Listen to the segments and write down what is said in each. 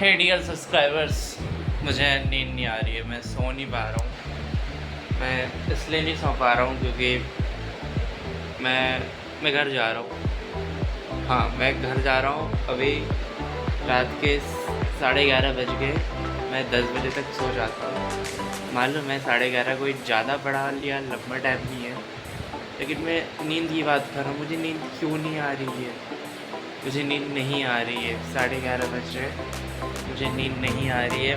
हे dear subscribers, मुझे नींद नहीं आ रही है, मैं सो नहीं पा रहा हूँ। मैं इसलिए नहीं सो पा रहा हूँ क्योंकि मैं घर जा रहा हूँ। हाँ, मैं घर जा रहा हूँ। अभी रात के 11:30 बज गए। मैं 10 बजे तक सो जाता हूँ। मालूम है 11:30 कोई ज़्यादा बड़ा या लंबा टाइम नहीं है, लेकिन मैं नींद की बात कर रहा हूँ। मुझे नींद क्यों नहीं आ रही है? मुझे नींद नहीं आ रही है। 11:30 बज रहे, मुझे नींद नहीं आ रही है।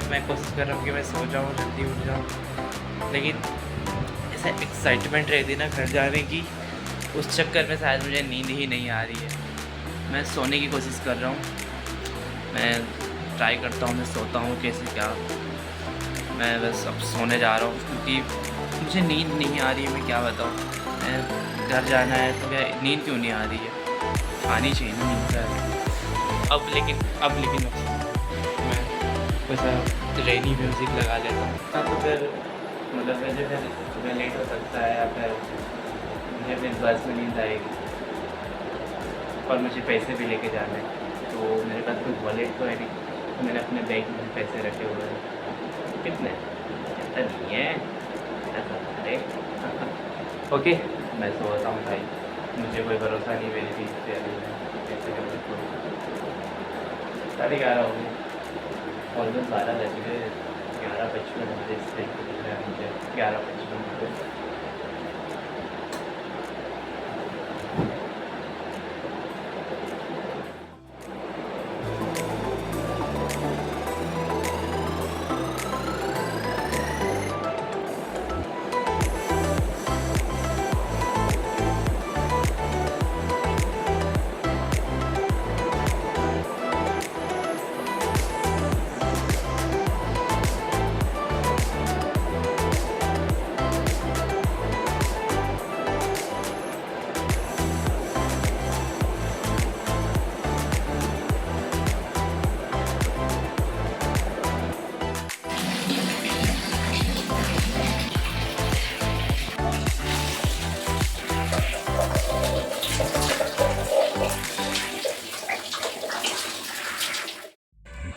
मैं कोशिश कर रहा हूँ कि मैं सो जाऊँ, जल्दी उठ जाऊँ, लेकिन ऐसा एक्साइटमेंट रहती ना घर जाने की, उस चक्कर में शायद मुझे नींद ही नहीं आ रही है। मैं सोने की कोशिश कर रहा हूँ, मैं ट्राई करता हूँ, मैं सोता हूँ कैसे क्या। मैं बस अब सोने जा रहा हूँ क्योंकि मुझे नींद नहीं आ रही है। मैं क्या बताऊँ, मैं घर जाना है तो क्या नींद क्यों नहीं आ रही है? आनी चाहिए ना नींद का। अब लेकिन मैं वैसा रेनी म्यूज़िक लगा लेता हूँ, तो फिर मतलब मुझे फिर सुबह लेट हो सकता है, या फिर मुझे फिर बस में नींद आएगी और मुझे पैसे भी लेके जाने हैं। तो मेरे पास कोई वॉलेट तो है नहीं, तो मैंने अपने बैग में पैसे रखे हुए हैं। कितने? इतना नहीं है, अरे ओके, मैं सोता हूँ भाई। मुझे कोई भरोसा नहीं मेरी फीस से अभी कैसे कर सकता हूँ। 11:30 हो गए, ऑलमोस्ट 12 बज गए। 11:55 मुझे इस तरीके दिख रहा है, मुझे 11:55 मुझे।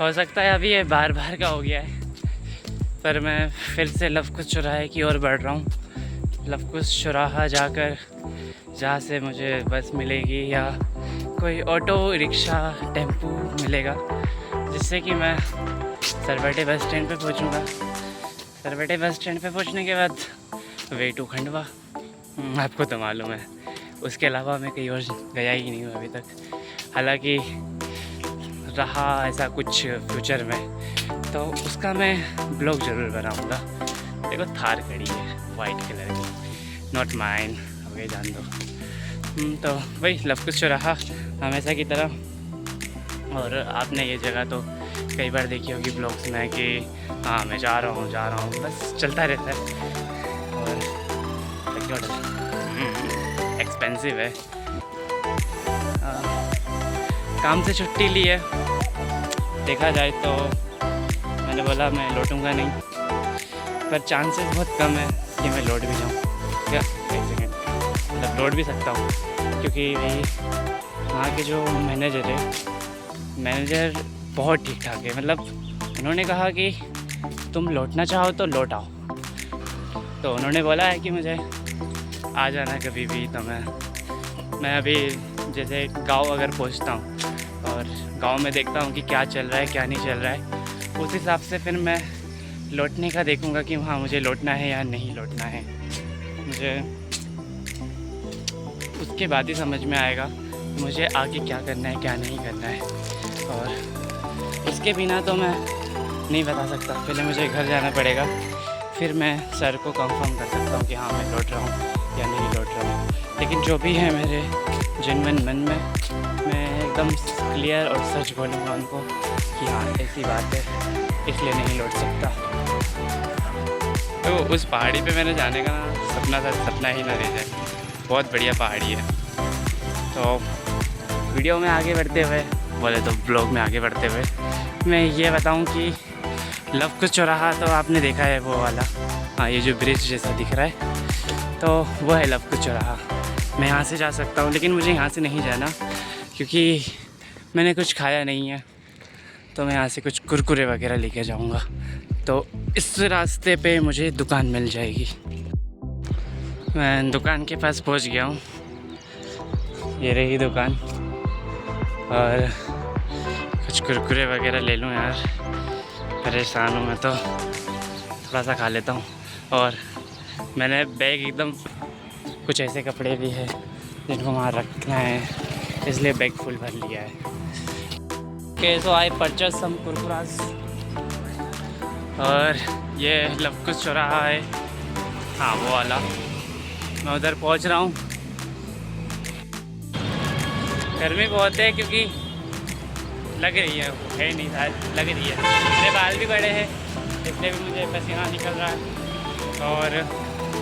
हो सकता है अभी ये बार बार का हो गया है, पर मैं फिर से लवकुश चौराहे की ओर बढ़ रहा हूँ। लवकुश चौराहा जाकर जहाँ से मुझे बस मिलेगी या कोई ऑटो रिक्शा टेम्पू मिलेगा, जिससे कि मैं सरवटे बस स्टैंड पे पहुँचूँगा। सरवटे बस स्टैंड पे पहुँचने के बाद वे टू खंडवा। आपको तो मालूम है, उसके अलावा मैं कहीं और गया ही नहीं हूँ अभी तक। हालांकि रहा ऐसा कुछ फ्यूचर में तो उसका मैं ब्लॉग ज़रूर बनाऊँगा। देखो थार खड़ी है वाइट कलर की, नॉट माइन, अब ये जान दो। तो वही लवकुश चौराहा हमेशा की तरह। और आपने ये जगह तो कई बार देखी होगी ब्लॉग्स में कि हाँ मैं जा रहा हूँ, बस चलता रहता है। और एक्सपेंसिव है। काम से छुट्टी ली है, देखा जाए तो मैंने बोला मैं लौटूंगा नहीं, पर चांसेस बहुत कम है कि मैं लौट भी जाऊँ। क्या एक सेकेंड, मतलब लौट भी सकता हूँ, क्योंकि वहाँ के जो मैनेजर बहुत ठीक ठाक है। मतलब उन्होंने कहा कि तुम लौटना चाहो तो लौट आओ। तो उन्होंने बोला है कि मुझे आ जाना कभी भी। तो मैं अभी जैसे गांव अगर पहुंचता हूं और गांव में देखता हूं कि क्या चल रहा है क्या नहीं चल रहा है, उस हिसाब से फिर मैं लौटने का देखूंगा कि वहाँ मुझे लौटना है या नहीं लौटना है। मुझे उसके बाद ही समझ में आएगा मुझे आगे क्या करना है क्या नहीं करना है। और उसके बिना तो मैं नहीं बता सकता। पहले मुझे घर जाना पड़ेगा, फिर मैं सर को कंफर्म कर सकता हूँ कि हाँ मैं लौट रहा हूँ या नहीं लौट रहा हूँ। लेकिन जो भी है मेरे जेन्युइन मन में, मैं एकदम क्लियर और सच बोलूँगा उनको कि हाँ ऐसी बात है, इसलिए नहीं लौट सकता। तो उस पहाड़ी पे मैंने जाने का सपना ही ना रह जाए। बहुत बढ़िया पहाड़ी है। तो वीडियो में आगे बढ़ते हुए, बोले तो ब्लॉग में आगे बढ़ते हुए, मैं ये बताऊं कि लवकुश चौराहा तो आपने देखा है वो वाला, हाँ ये जो ब्रिज जैसा दिख रहा है तो वो है लवकुश चौराहा। मैं यहाँ से जा सकता हूँ, लेकिन मुझे यहाँ से नहीं जाना क्योंकि मैंने कुछ खाया नहीं है। तो मैं यहाँ से कुछ कुरकुरे वगैरह लेके जाऊँगा। तो इस रास्ते पे मुझे दुकान मिल जाएगी। मैं दुकान के पास पहुँच गया हूँ, ये रही दुकान। और कुछ कुरकुरे वगैरह ले लूँ यार, परेशान हूँ मैं तो, थोड़ा सा खा लेता हूँ। और मैंने बैग एकदम कुछ ऐसे कपड़े भी है जिनको वहाँ रखना है, इसलिए बैग फुल भर लिया है। Okay, so I purchase some Kurkures. और ये लवकुश चौराहा है, हाँ वो वाला, मैं उधर पहुँच रहा हूँ। गर्मी बहुत है क्योंकि लग रही है नहीं शायद लग रही है, मेरे बाल भी बड़े हैं इसलिए भी मुझे पसीना निकल रहा है, और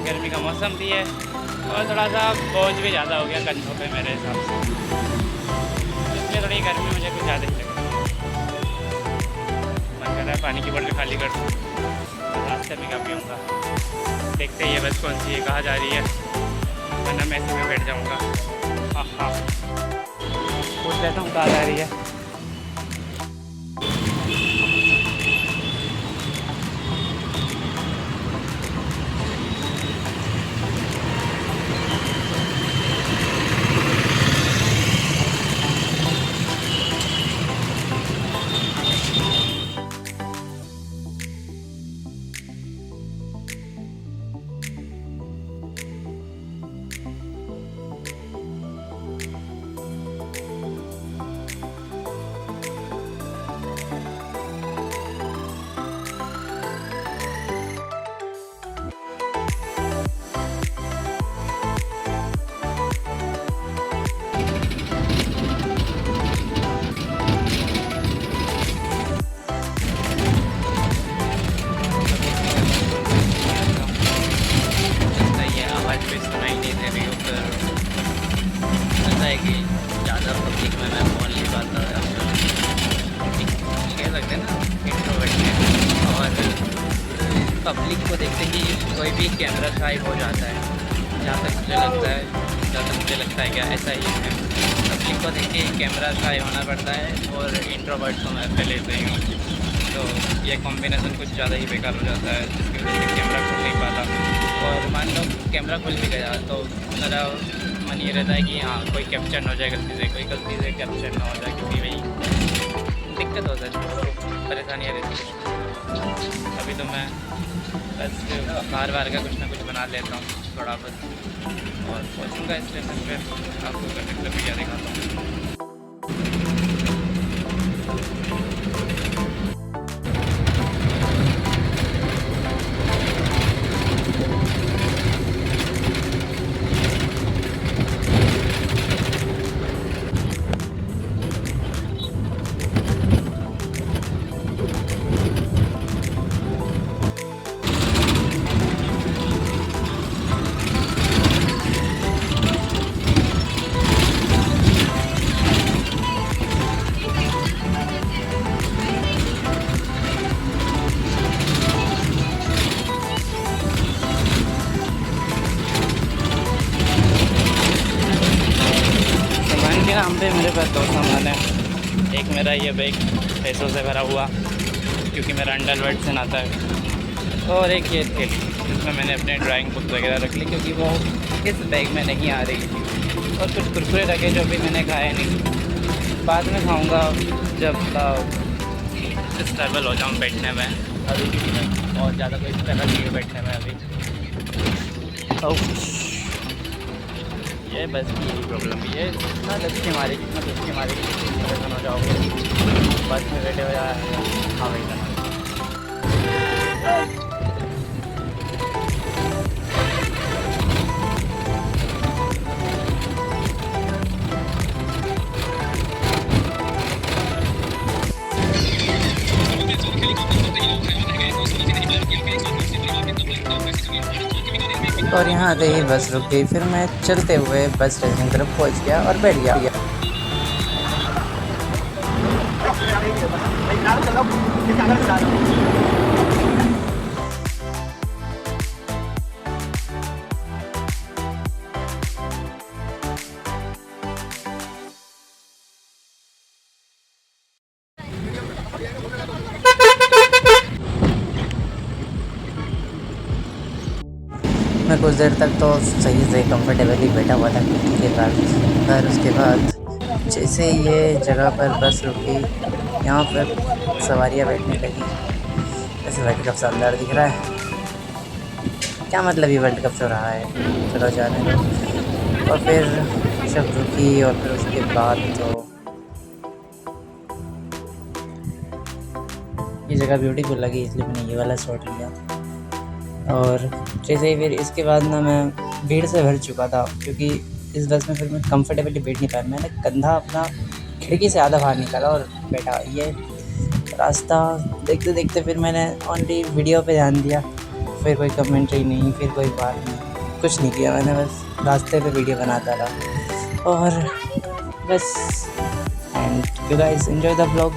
गर्मी का मौसम भी है, और थोड़ा सा बोझ भी ज़्यादा हो गया कंधों पे मेरे हिसाब से, इसलिए थोड़ी गर्मी मुझे कुछ ज़्यादा ही लग रही है। मन कर रहा है पानी की बोतल खाली कर दूँ, रास्ते में क्या पीऊँगा। देखते ही ये बस कौन सी है, कहाँ जा रही है, वरना मैं इसी में बैठ जाऊँगा। हाँ पूछ लेता हूँ कहाँ जा रही है। कि ज़्यादा पब्लिक में मैं बोल नहीं पाता, कह सकते हैं ना इंट्रोवर्ट में, और पब्लिक को देखते ही कोई भी कैमरा शाई हो जाता है, जहाँ तक मुझे लगता है क्या ऐसा ही है। पब्लिक को देख के कैमरा शाई होना पड़ता है, और इंट्रोवर्ट तो मैं पहले से ही हूँ, तो ये कॉम्बिनेशन कुछ ज़्यादा ही बेकार हो जाता है, जिसकी वजह से कैमरा खुल नहीं पाता। और मान लो कैमरा खुल भी गया तो मेरा मन ये रहता है कि हाँ कोई कैप्चर हो जाए गलती से कैप्चर ना हो जाए, क्योंकि वही दिक्कत होता है, परेशानियाँ रहती है। अभी तो मैं बस बार का कुछ ना कुछ बना लेता हूँ थोड़ा बहुत, और पहुँचूँगा स्टेशन पे, आपको कंडक्टर भी क्या दिखाता हूँ। नाम पे मेरे पास दो सामान है, एक मेरा ये बैग पैसों से भरा हुआ क्योंकि मेरा अंडरवर्ल्ड से नाता है, और एक ये थैली जिसमें मैंने अपने ड्राइंग बुक वगैरह रख ली क्योंकि वो इस बैग में नहीं आ रही थी, और कुछ कुरकुरे रखे जो भी मैंने खाए नहीं, बाद में खाऊंगा जब स्टेबल हो जाऊँ बैठने में। अभी और ज़्यादा कोई स्ट्रगल नहीं है बैठने में अभी। ये बस की यही प्रॉब्लम है, ये कितना धक्के मारेगी परेशान हो जाओगे, बस में बैठे हो या हाँ वही करना। और यहाँ आते ही बस रुक गई, फिर मैं चलते हुए बस स्टेशन की तरफ पहुँच गया और बैठ गया। मैं कुछ देर तक तो सही से कंफर्टेबली बैठा हुआ था खिड़की के पास, पर उसके बाद जैसे ही ये जगह पर बस रुकी, यहाँ पर सवारियाँ बैठने लगी। ऐसे वर्ल्ड कप शानदार दिख रहा है। क्या मतलब ये वर्ल्ड कप हो रहा है, चलो जाने दो। और फिर जब रुकी और फिर उसके बाद तो ये जगह ब्यूटीफुल लगी, इसलिए मैंने ये वाला शॉट लिया। और जैसे ही फिर इसके बाद ना मैं भीड़ से भर चुका था, क्योंकि इस बस में फिर मैं कंफर्टेबली बैठ नहीं पाया। मैंने कंधा अपना खिड़की से आधा बाहर निकाला और बैठा। ये रास्ता देखते देखते फिर मैंने ओनली वीडियो पे ध्यान दिया। फिर कोई कमेंट्री नहीं, फिर कोई बात नहीं, कुछ नहीं किया मैंने, बस रास्ते पे वीडियो बनाता रहा। और बस, and you guys enjoy the vlog.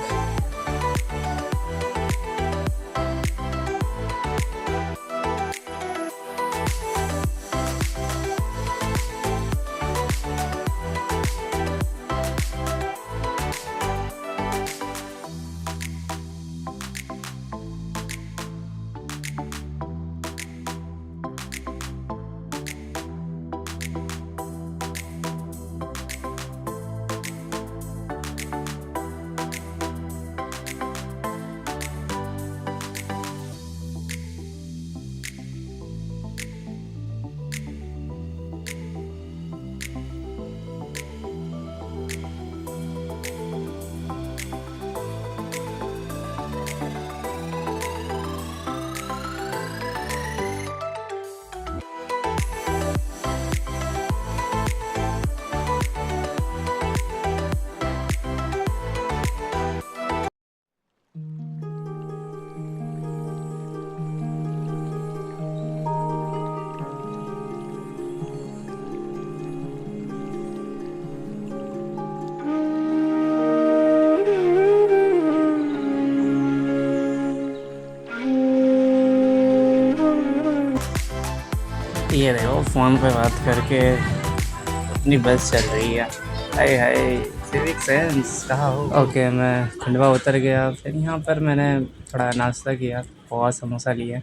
ये देखो फ़ोन पे बात करके अपनी बस चल रही है। हाय हाय, सिविक सेंस कहाँ हो। ओके, मैं खंडवा उतर गया। फिर यहाँ पर मैंने थोड़ा नाश्ता किया, पोहा समोसा लिया।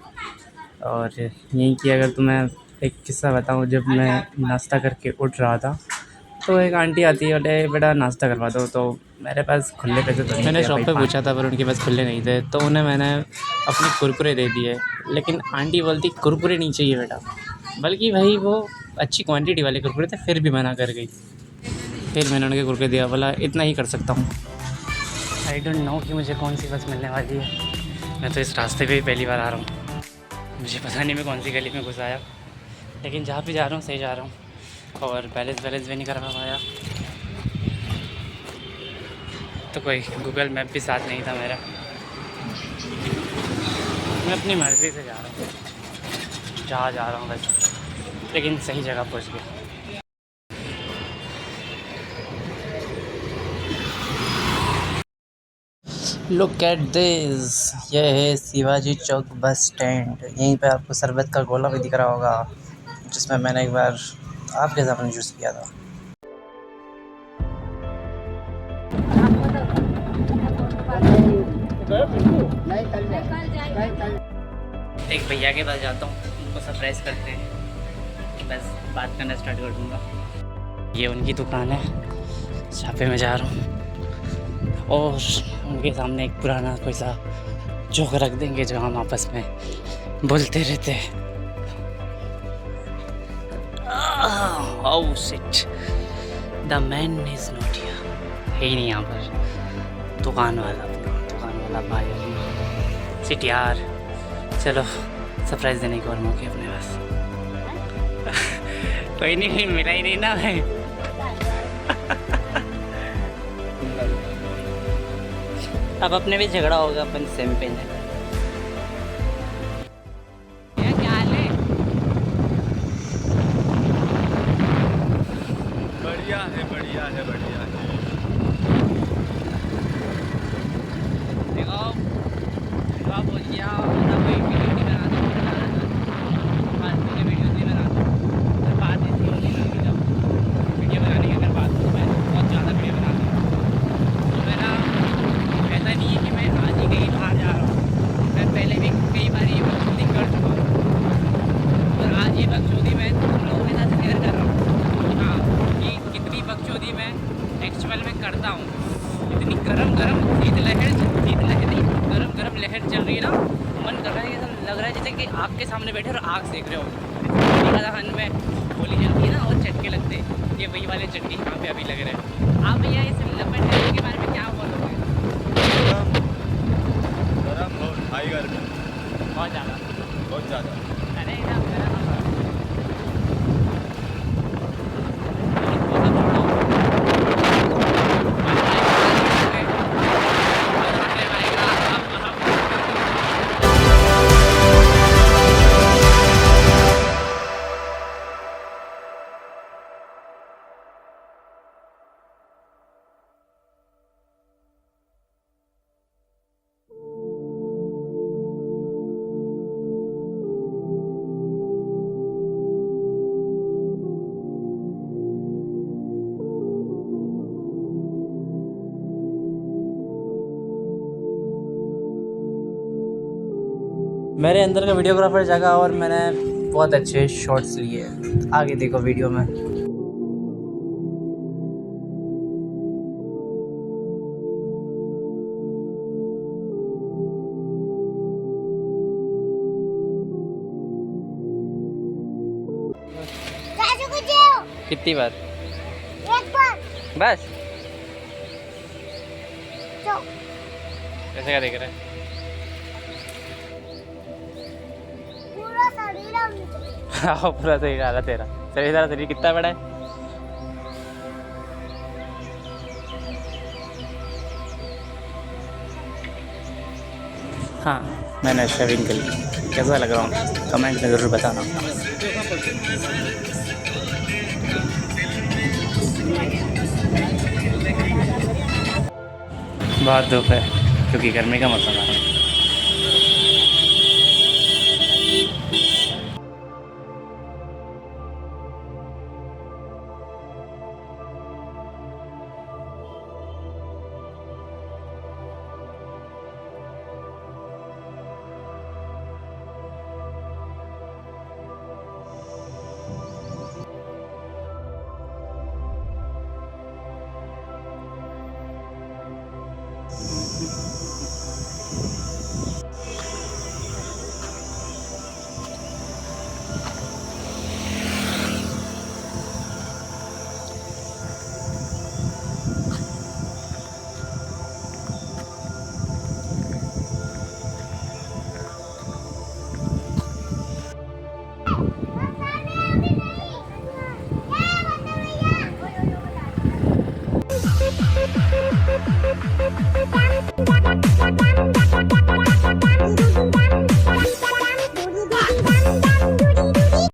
और यहीं की अगर तुम्हें एक किस्सा बताऊँ, जब मैं नाश्ता करके उठ रहा था तो एक आंटी आती है, बोले बेटा नाश्ता करवा दो। तो मेरे पास खुले पैसे तो नहीं, मैंने शॉप पे पूछा था पर उनके पास खुले नहीं थे, तो उन्हें मैंने अपने कुरकुरे दे दिए। लेकिन आंटी बोलती कुरकुरे नहीं चाहिए बेटा, बल्कि भाई वो अच्छी क्वांटिटी वाले कुरकुरे थे, फिर भी मना कर गई। फिर मैंने उनके कुरकुरे दिया, बोला इतना ही कर सकता हूँ। आई डोंट नो कि मुझे कौन सी बस मिलने वाली है। मैं तो इस रास्ते पे ही पहली बार आ रहा हूँ, मुझे पता नहीं मैं कौन सी गली में घुस आया, लेकिन जहाँ भी जा रहा हूँ सही जा रहा हूँ। और बैलेंस भी नहीं करवा पाया, तो कोई गूगल मैप भी साथ नहीं था मेरा। मैं अपनी मर्ज़ी से जा रहा हूँ, जहाँ जा रहा हूँ बस, लेकिन सही जगह पहुँच गया। लुक एट दिस, ये है शिवाजी चौक बस स्टैंड। यहीं पे आपको शरबत का गोला भी दिख रहा होगा, जिसमें मैंने एक बार आपके सामने जूस किया था। एक भैया के पास जाता हूँ, उनको सरप्राइज़ करते हैं, बस बात करना स्टार्ट कर दूँगा। ये उनकी दुकान है जहाँ पे मैं जा रहा हूँ, और उनके सामने एक पुराना कोई सा जोक रख देंगे जो हम आपस में बोलते रहते हैं। Oh shit, the man is not here. है ही नहीं यहाँ पर दुकान वाला भाई। शिट यार, चलो सरप्राइज़ देने के और मौके अपने पास। कोई नहीं, मिला ही नहीं ना भाई। अब अपने भी झगड़ा होगा, अपन सेम पेन है। क्या हाल है? बढ़िया है, बढ़िया है, बढ़िया है। देखो आप बोल गया ना, कोई वीडियो नहीं बनाता, फालतू के वीडियो नहीं बनाता। तो बात ऐसी होती है कि जब वीडियो बनाने की अगर बात हो, मैं बहुत ज़्यादा वीडियो बनाता हूँ, तो मेरा ऐसा नहीं है कि मैं आज गरम गरम शीतलहर नहीं, गरम गरम लहर चल रही है ना, मन कर रहा है, ऐसा लग रहा है जैसे कि आग के सामने बैठे और आग सेक रहे हो। खान में होली जलती है ना और चटके लगते हैं, ये वही वाले चटके यहाँ पे अभी लग रहे हैं। आप भैया इस लेमन टेस्ट के बारे में क्या बोलोगे? गरम बहुत हाई गर्मी, बहुत ज़्यादा, बहुत ज़्यादा। अरे एकदम गरम हवा। मेरे अंदर का वीडियोग्राफर जगह और मैंने बहुत अच्छे शॉट्स लिए। आगे देखो वीडियो में। कितनी बार? एक बार बस। तो कैसे क्या देख रहे हैं? पूरा शरीर हाँ पूरा सही रहा तेरा। सही सारा शरीर कितना बड़ा है? हाँ, मैंने शेविंग कर ली। कैसा लग रहा हूँ कमेंट में ज़रूर बताना। बहुत धूप है क्योंकि गर्मी का मौसम है।